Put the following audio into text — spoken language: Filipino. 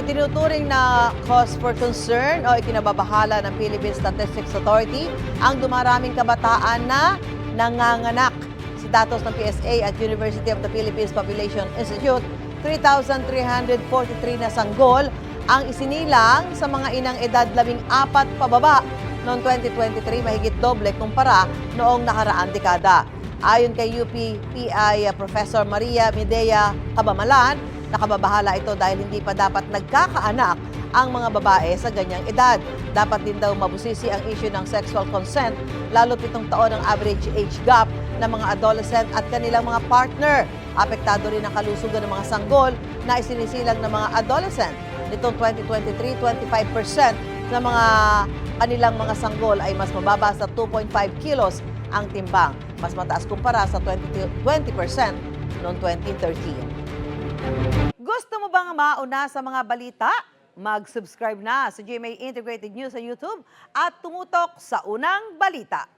Itinuturing na cause for concern o ikinababahala ng Philippine Statistics Authority ang dumaraming kabataan na nanganganak. Sa datos ng PSA at University of the Philippines Population Institute, 3,343 na sanggol ang isinilang sa mga inang edad 14 pababa. Noong 2023, mahigit doble kumpara noong nakaraang dekada. Ayon kay UP PI Professor Maria Medea Cabamalan, nakababahala ito dahil hindi pa dapat nagkakaanak ang mga babae sa ganyang edad. Dapat din daw mabusisi ang issue ng sexual consent, lalo 7 taon ang average age gap ng mga adolescent at kanilang mga partner. Apektado rin ang kalusugan ng mga sanggol na isinisilang ng mga adolescent. Nitong 2023, 25% ng mga kanilang mga sanggol ay mas mababa sa 2.5 kilos ang timbang. Mas mataas kumpara sa 20% noong 2013. Gusto mo bang mauna sa mga balita? Mag-subscribe na sa GMA Integrated News sa YouTube at tumutok sa unang balita.